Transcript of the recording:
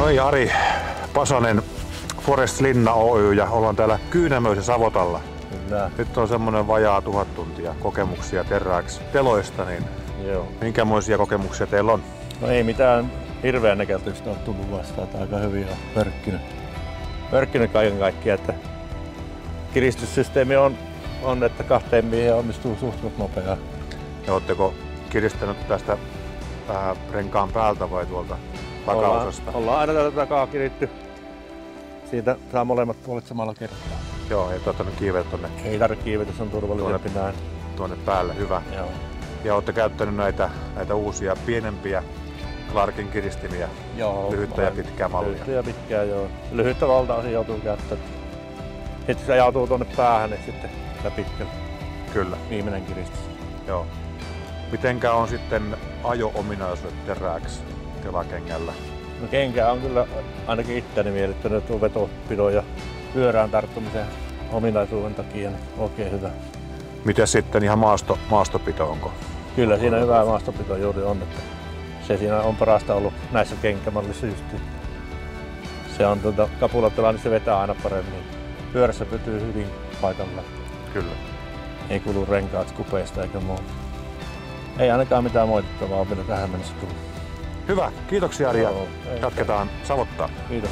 No niin, Ari Pasanen, Forest Linna Oy, ja ollaan täällä Kyynämöisen Savotalla. Kyllä. Nyt on semmonen vajaa 1000 tuntia kokemuksia Terrax teloista, niin Joo. minkämoisia kokemuksia teillä on? No ei mitään hirveän näköistä ole tullut vastaan, että aika hyvin on pörkkinyt kaiken kaikkiaan, että kiristyssysteemi on että 2 miehen onnistuu suht nopeaa. Ja ootteko kiristänyt tästä vähän renkaan päältä vai tuolta takaosasta? Ollaan aina tätä takaa kiritty. Siitä saa molemmat puolet samalla kertaa. Joo, ei ottanut kiivetä tonne. Ei tarvitse kiivetä, se on turvallisempi näin. Tuonne päälle, hyvä. Joo. Ja olette käyttänyt näitä uusia pienempiä Clarkin kiristimiä, Joo, lyhyttä ja pitkää mallia. Lyhyttä ja pitkää, joo. Lyhyttä valtaosin joutuu käyttämään. Sitten se ajautuu tuonne päähän, niin sitten sitä pitkällä. Kyllä. Viimeinen kiristys. Joo. Mitenkä on sitten ajo-ominaisuudet Terrax telakengällä? No kenkä on kyllä ainakin itseäni miellyttänyt tuon vetopidon ja pyörään tarttumisen ominaisuuden takia niin oikein hyvä. Miten sitten ihan maastopito, onko? Kyllä siinä hyvä maastopito juuri on, että se siinä on parasta ollut näissä kenkämallissa justiin. Se on kapulatolla, niin se vetää aina paremmin. Pyörässä pysyy hyvin paikallaan. Kyllä. Ei kulu renkaat kupeista eikä muuta. Ei ainakaan mitään moitittavaa ole vielä tähän mennessä tullut. Hyvä, kiitoksia Ari. Joo, Jatketaan Savottaa. Kiitos.